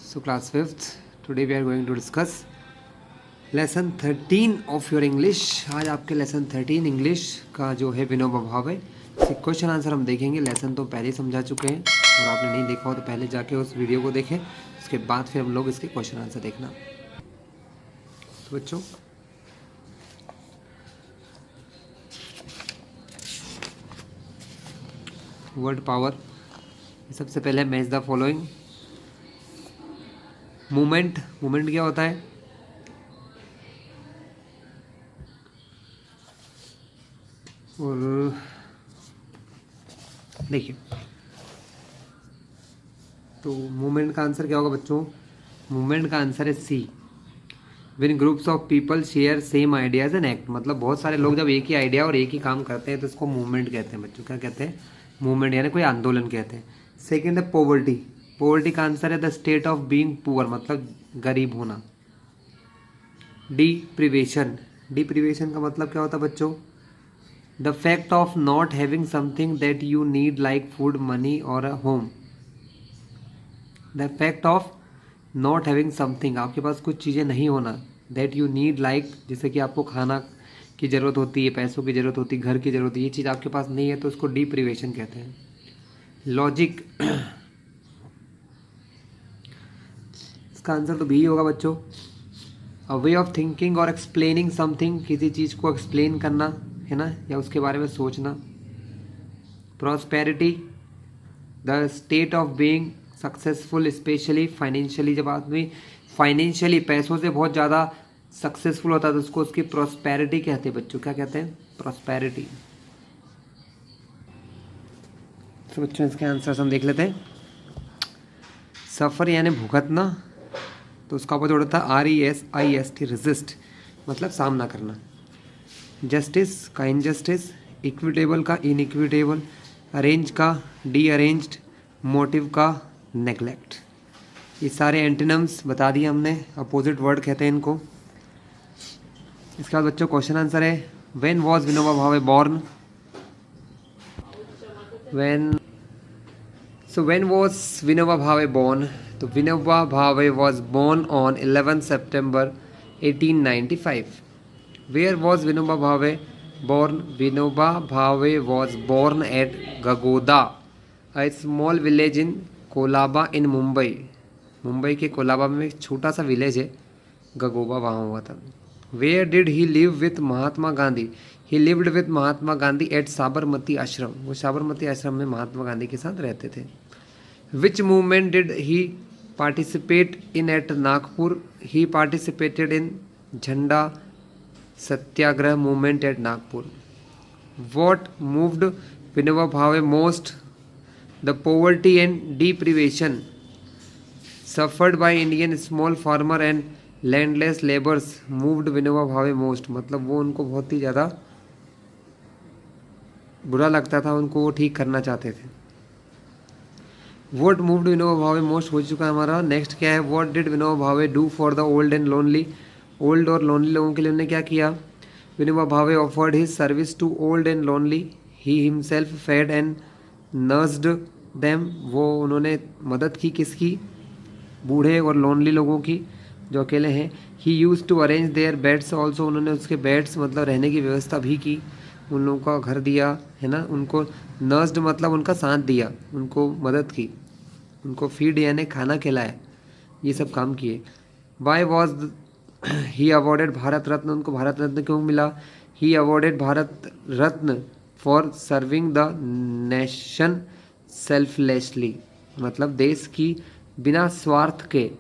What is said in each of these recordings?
So class 5th, today we are going to discuss lesson 13 of your English। आज आपके lesson 13 English का जो है विनोबा भावे क्वेश्चन आंसर हम देखेंगे। लेसन तो पहले ही समझा चुके हैं और आपने नहीं देखा हो तो पहले जाके उस वीडियो को देखें, उसके बाद फिर हम लोग इसके क्वेश्चन आंसर देखना। तो बच्चों वर्ड पावर, सबसे पहले match the following. Movement, movement क्या होता है? और देखिए, तो मूवमेंट का आंसर क्या होगा बच्चों? मूवमेंट का आंसर है C. When groups of people share same ideas and act, मतलब बहुत सारे लोग जब एक ही आइडिया और एक ही काम करते हैं तो इसको मूवमेंट कहते हैं बच्चों। क्या कहते हैं? मूवमेंट, यानी कोई आंदोलन कहते हैं। सेकेंड है पॉवर्टी। पॉवर्टी का आंसर है the state of being poor, मतलब गरीब होना। डिप्रिवेशन, डिप्रिवेशन का मतलब क्या होता है बच्चों? The fact of not having something that you need like food, money और a home. The fact of not having something, आपके पास कुछ चीज़ें नहीं होना, दैट यू नीड लाइक, जैसे कि आपको खाना की ज़रूरत होती है, पैसों की ज़रूरत होती है, घर की ज़रूरत होती है, ये चीज़ आपके पास नहीं है तो उसको डिप्रिवेशन कहते हैं। लॉजिक, इसका आंसर तो बी होगा बच्चों। अ वे ऑफ थिंकिंग और एक्सप्लेनिंग समथिंग, किसी चीज़ को एक्सप्लेन करना है ना, या उसके बारे में सोचना। Prosperity, the state of being successful specially financially, जब आदमी फाइनेंशियली पैसों से बहुत ज़्यादा सक्सेसफुल होता है तो उसको उसकी प्रॉस्पेरिटी कहते हैं बच्चों। क्या कहते हैं? प्रॉस्पेरिटी। तो बच्चों इसके आंसर हम देख लेते हैं। सफ़र यानी भुगतना, तो उसका अपोजिट होता है RESIST, रेजिस्ट, मतलब सामना करना। जस्टिस का इनजस्टिस, इक्विटेबल का इनइक्विटेबल, अरेंज का डीअरेंज्ड, मोटिव का नेग्लेक्ट। ये सारे एंटीनम्स बता दिए हमने, अपोजिट वर्ड कहते हैं इनको। इसके बाद बच्चों क्वेश्चन आंसर है when was Vinoba Bhave born. When was Vinoba Bhave born? तो Vinoba Bhave was born on 11 September 1895. Where was Vinoba Bhave born? Vinoba Bhave was born at Gagoda, a small village in Kolaba in Mumbai. Mumbai के कोलाबा में एक छोटा सा village है गगोबा, वहाँ हुआ था। Where did he live with Mahatma Gandhi? He lived with Mahatma Gandhi at Sabarmati आश्रम, वो साबरमती आश्रम में महात्मा गांधी के साथ रहते थे। Which movement did he participate in at Nagpur? He participated in Jhanda Satyagrah movement at Nagpur. What moved Vinoba Bhave most? The poverty and deprivation suffered by Indian small farmer and landless labours moved Vinoba Bhave most, मतलब वो उनको बहुत ही ज़्यादा बुरा लगता था, उनको वो ठीक करना चाहते थे। What moved Vinoba Bhave most हो चुका है हमारा। नेक्स्ट क्या है? What did Vinoba Bhave do for the old and lonely. Old और लोनली लोगों के लिए उन्होंने क्या किया? Vinoba Bhave offered his service to old and lonely, he himself fed and nursed them. वो उन्होंने मदद की किसकी? बूढ़े और लोनली लोगों की जो अकेले हैं। He use to arrange their beds also, उन्होंने उसके बेड्स मतलब रहने की व्यवस्था भी की, उन लोगों का घर दिया है ना, उनको नर्स्ड मतलब उनका साथ दिया, उनको मदद की, उनको फीड यानी खाना खिलाया, ये सब काम किए। Why was he awarded Bharat Ratna, उनको भारत रत्न क्यों मिला? He awarded Bharat Ratna for serving the nation selflessly, मतलब देश की बिना स्वार्थ के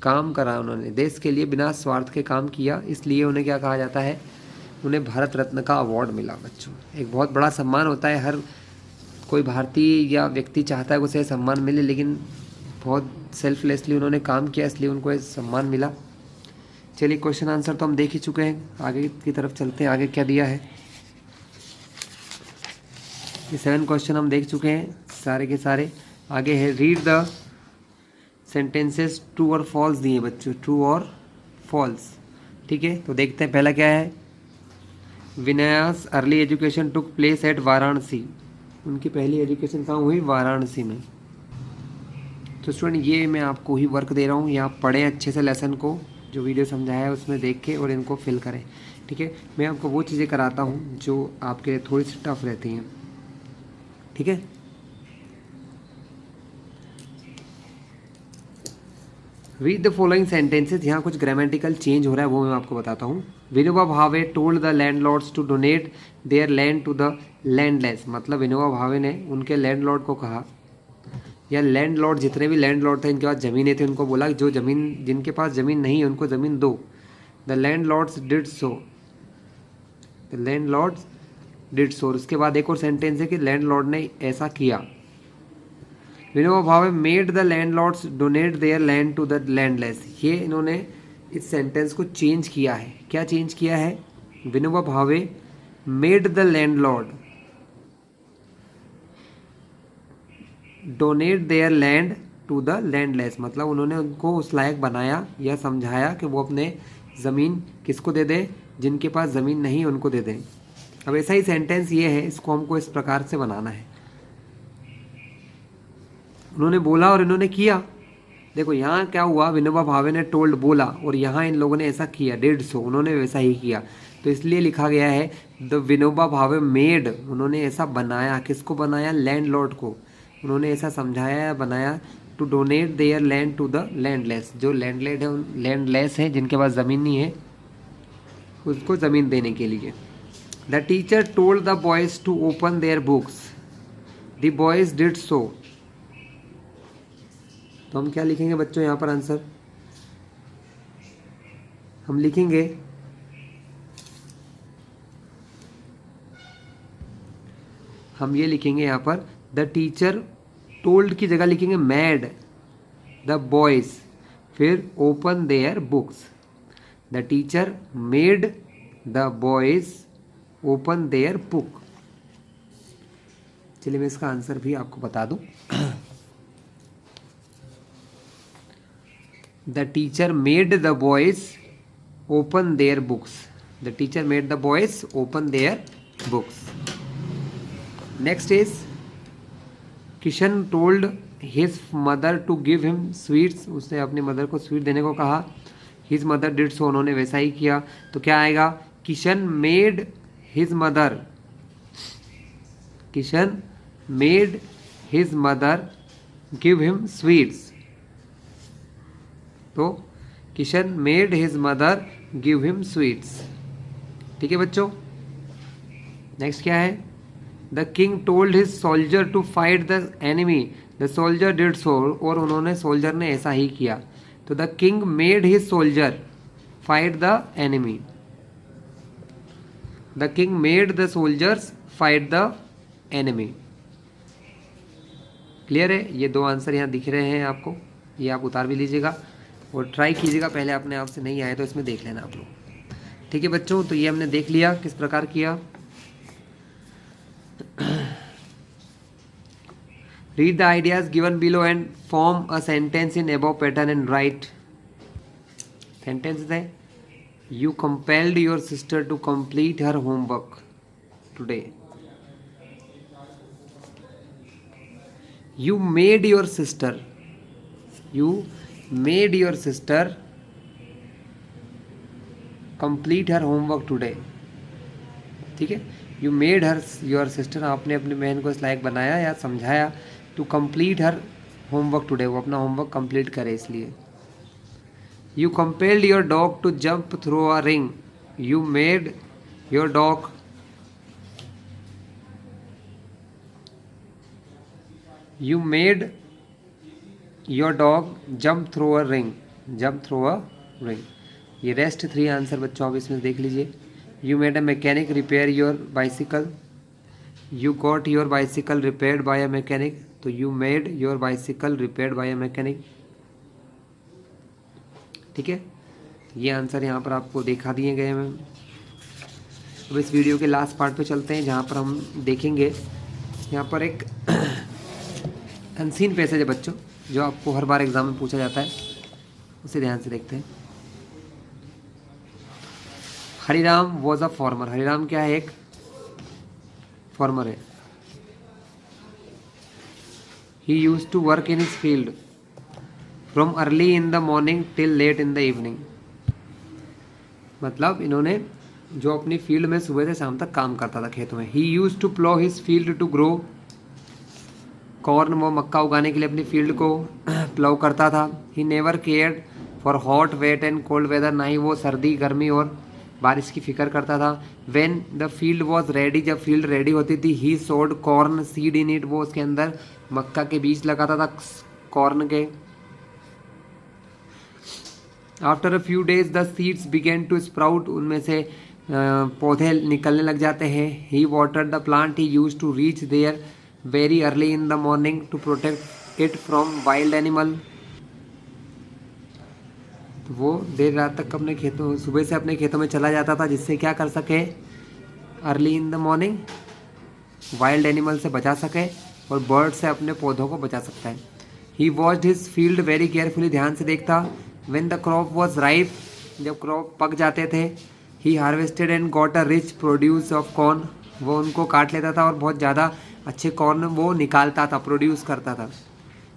काम करा, उन्होंने देश के लिए बिना स्वार्थ के काम किया, इसलिए उन्हें क्या कहा जाता है? उन्हें भारत रत्न का अवार्ड मिला बच्चों। एक बहुत बड़ा सम्मान होता है, हर कोई भारतीय या व्यक्ति चाहता है कि उसे सम्मान मिले, लेकिन बहुत सेल्फलेसली उन्होंने काम किया, इसलिए उनको ये सम्मान मिला। चलिए क्वेश्चन आंसर तो हम देख ही चुके हैं, आगे की तरफ चलते हैं। आगे क्या दिया है? ये 7 क्वेश्चन हम देख चुके हैं सारे के सारे। आगे है रीड द सेंटेंसेस, ट्रू और फॉल्स दिए बच्चों, ट्रू और फॉल्स। ठीक है, तो देखते हैं पहला क्या है। विनयास early education took place at Varanasi, उनकी पहली एजुकेशन कहाँ हुई? वाराणसी में। तो स्टूडेंट ये मैं आपको ही वर्क दे रहा हूँ, ये आप पढ़ें अच्छे से लेसन को, जो वीडियो समझाया है उसमें देख के और इनको फिल करें, ठीक है। मैं आपको वो चीज़ें कराता हूँ जो आपके लिए थोड़ी सी टफ रहती हैं, ठीक है। Read the following sentences. यहाँ कुछ ग्रामेटिकल चेंज हो रहा है वो मैं आपको बताता हूँ। Vinoba Bhave told the landlords to donate their land to the landless, मतलब विनोबा भावे ने उनके लैंडलॉर्ड को कहा, या लैंडलॉर्ड जितने भी लैंडलॉर्ड थे इनके पास ज़मीनें थी, उनको बोला जो ज़मीन जिनके पास ज़मीन नहीं है उनको ज़मीन दो। The landlords did so, the landlords did so. उसके बाद एक और सेंटेंस है कि लैंडलॉर्ड ने ऐसा किया। Vinoba Bhave made the landlords donate their land to the landless. ये इन्होंने इस सेंटेंस को चेंज किया है। क्या चेंज किया है? Vinoba Bhave made the landlord donate their land to the landless, मतलब उन्होंने उनको उस लायक बनाया या समझाया कि वो अपने ज़मीन किसको दे दे, जिनके पास ज़मीन नहीं उनको दे दें। अब ऐसा ही सेंटेंस ये है, इसको हमको इस प्रकार से बनाना है। उन्होंने बोला और इन्होंने किया। देखो यहाँ क्या हुआ, विनोबा भावे ने टोल्ड बोला और यहाँ इन लोगों ने ऐसा किया, डिड सो, उन्होंने वैसा ही किया। तो इसलिए लिखा गया है द विनोबा भावे मेड, उन्होंने ऐसा बनाया। किसको बनाया? लैंडलॉर्ड को। उन्होंने ऐसा समझाया या बनाया to donate their land to the landless, जो लैंडलेड है, लैंडलेस है, जिनके पास ज़मीन नहीं है, उसको ज़मीन देने के लिए। The teacher told the boys to open their books, the boys did so. तो हम क्या लिखेंगे बच्चों यहाँ पर आंसर? हम लिखेंगे ये लिखेंगे यहाँ पर द टीचर टोल्ड की जगह लिखेंगे मैड द बॉयज, फिर open their books. The teacher made the boys open their book. चलिए मैं इसका आंसर भी आपको बता दूं। The teacher made the boys open their books. The teacher made the boys open their books. Next is Kishan told his mother to give him sweets. उसने अपनी mother को स्वीट देने को कहा। हिज मदर डिड सो, उन्होंने वैसा ही किया। तो क्या आएगा? Kishan made his mother, Kishan made his mother give him sweets. तो Kishan made his mother give him sweets. ठीक है बच्चों। नेक्स्ट क्या है? The king told his soldier to fight the enemy, the soldier did so, और उन्होंने सोल्जर ने ऐसा ही किया। तो the king made his soldier fight the enemy, the king made the soldiers fight the enemy. Clear है? ये दो आंसर यहाँ दिख रहे हैं आपको, ये आप उतार भी लीजिएगा और ट्राई कीजिएगा। पहले अपने आप से नहीं आए तो इसमें देख लेना आप लोग। ठीक है बच्चों, तो ये हमने देख लिया किस प्रकार किया। Read the ideas given below and form a sentence in above pattern and write. Sentence है, you compelled your sister to complete her homework today. You made your sister, you made your sister complete her homework today. ठीक है, you made her your sister, आपने अपनी बहन को इस लायक बनाया या समझाया to complete her homework today, वो अपना होमवर्क कंप्लीट करे इसलिए। You compelled your dog to jump through a ring, you made your dog you made your dog jump through a ring, jump through a ring. ये rest 3 answer बच्चों आप इसमें देख लीजिए। You made a mechanic repair your bicycle, you got your bicycle repaired by a mechanic, तो you made your bicycle repaired by a mechanic. ठीक है, ये आंसर यहाँ पर आपको दिखा दिए गए हैं। अब इस वीडियो के लास्ट पार्ट पे चलते हैं जहाँ पर हम देखेंगे, यहाँ पर एक अनसीन पैसेज है बच्चों जो आपको हर बार एग्जाम में पूछा जाता है, उसे ध्यान से देखते हैं। Hariram was a farmer. Hariram क्या है? एक फार्मर है। He used to work in his field, from early in the morning till late in the evening. मतलब इन्होंने जो अपनी फील्ड में सुबह से शाम तक काम करता था खेतों में। He use to plough his field to grow corn, वो मक्का उगाने के लिए अपनी फील्ड को प्लो करता था। He never cared for hot wet and cold weather, ना ही वो सर्दी गर्मी और बारिश की फिक्र करता था। When the field was ready, जब फील्ड रेडी होती थी, ही सोड कॉर्न सीड इन इट, वो उसके अंदर मक्का के बीज लगाता था कॉर्न के। After a few days the seeds begin to sprout, उनमें से पौधे निकलने लग जाते हैं। He watered the plant, he use to reach there very early in the morning to protect it from wild animal. तो वो देर रात तक अपने खेतों, सुबह से अपने खेतों में चला जाता था, जिससे क्या कर सके, early in the morning wild animal से बचा सके और बर्ड से अपने पौधों को बचा सकता है। He watched his field very carefully, ध्यान से देखता। When the crop was ripe, जब क्रॉप पक जाते थे, he harvested and got a rich produce of corn, वो उनको काट लेता था और बहुत ज़्यादा अच्छे कॉर्न वो निकालता था, प्रोड्यूस करता था।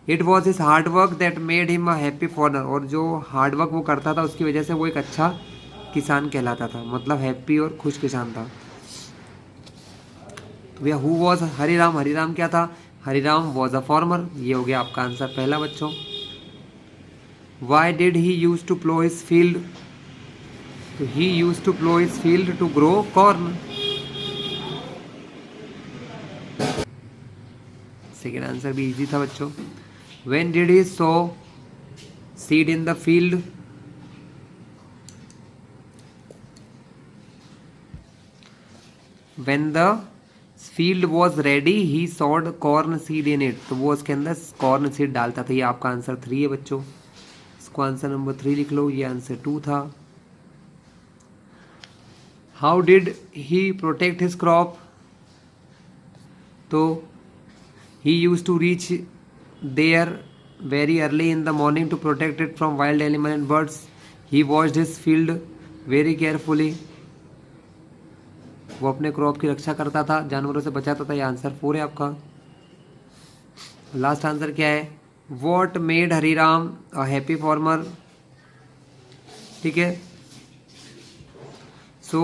It was his hard work that made him a happy farmer, और जो हार्ड वर्क वो करता था उसकी वजह से वो एक अच्छा किसान कहलाता था, मतलब हैप्पी और खुश किसान था। तो भैया हु वॉज हरिराम, हरिराम क्या था, हरिराम वॉज अ फार्मर। ये हो गया आपका आंसर पहला बच्चों। Why did he use to plough his field, तो he use to plough his field to grow corn. Second answer भी इजी था बच्चों। When did he sow seed in the field, when the field was ready he sowed corn seed in it, तो वो उसके अंदर corn seed डालता था। ये आपका आंसर 3 है बच्चों, इसको आंसर नंबर 3 लिख लो, ये आंसर 2 था। How did he protect his crop, तो he used to reach there very early in the morning to protect it from wild animals and birds. He watched his field very carefully, वो अपने crop की रक्षा करता था, जानवरों से बचाता था। ये आंसर 4 है आपका। लास्ट आंसर क्या है, what made Hariram a happy farmer, ठीक है। So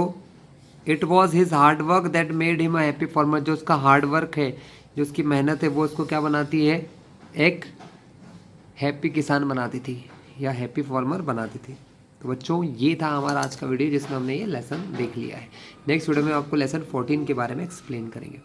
it was his hard work that made him a happy farmer, जो उसका हार्ड वर्क है, जो उसकी मेहनत है, वो उसको क्या बनाती है, एक हैप्पी किसान बनाती थी या हैप्पी फार्मर बनाती थी। तो बच्चों ये था हमारा आज का वीडियो, जिसमें हमने ये लेसन देख लिया है। नेक्स्ट वीडियो में आपको लेसन 14 के बारे में एक्सप्लेन करेंगे।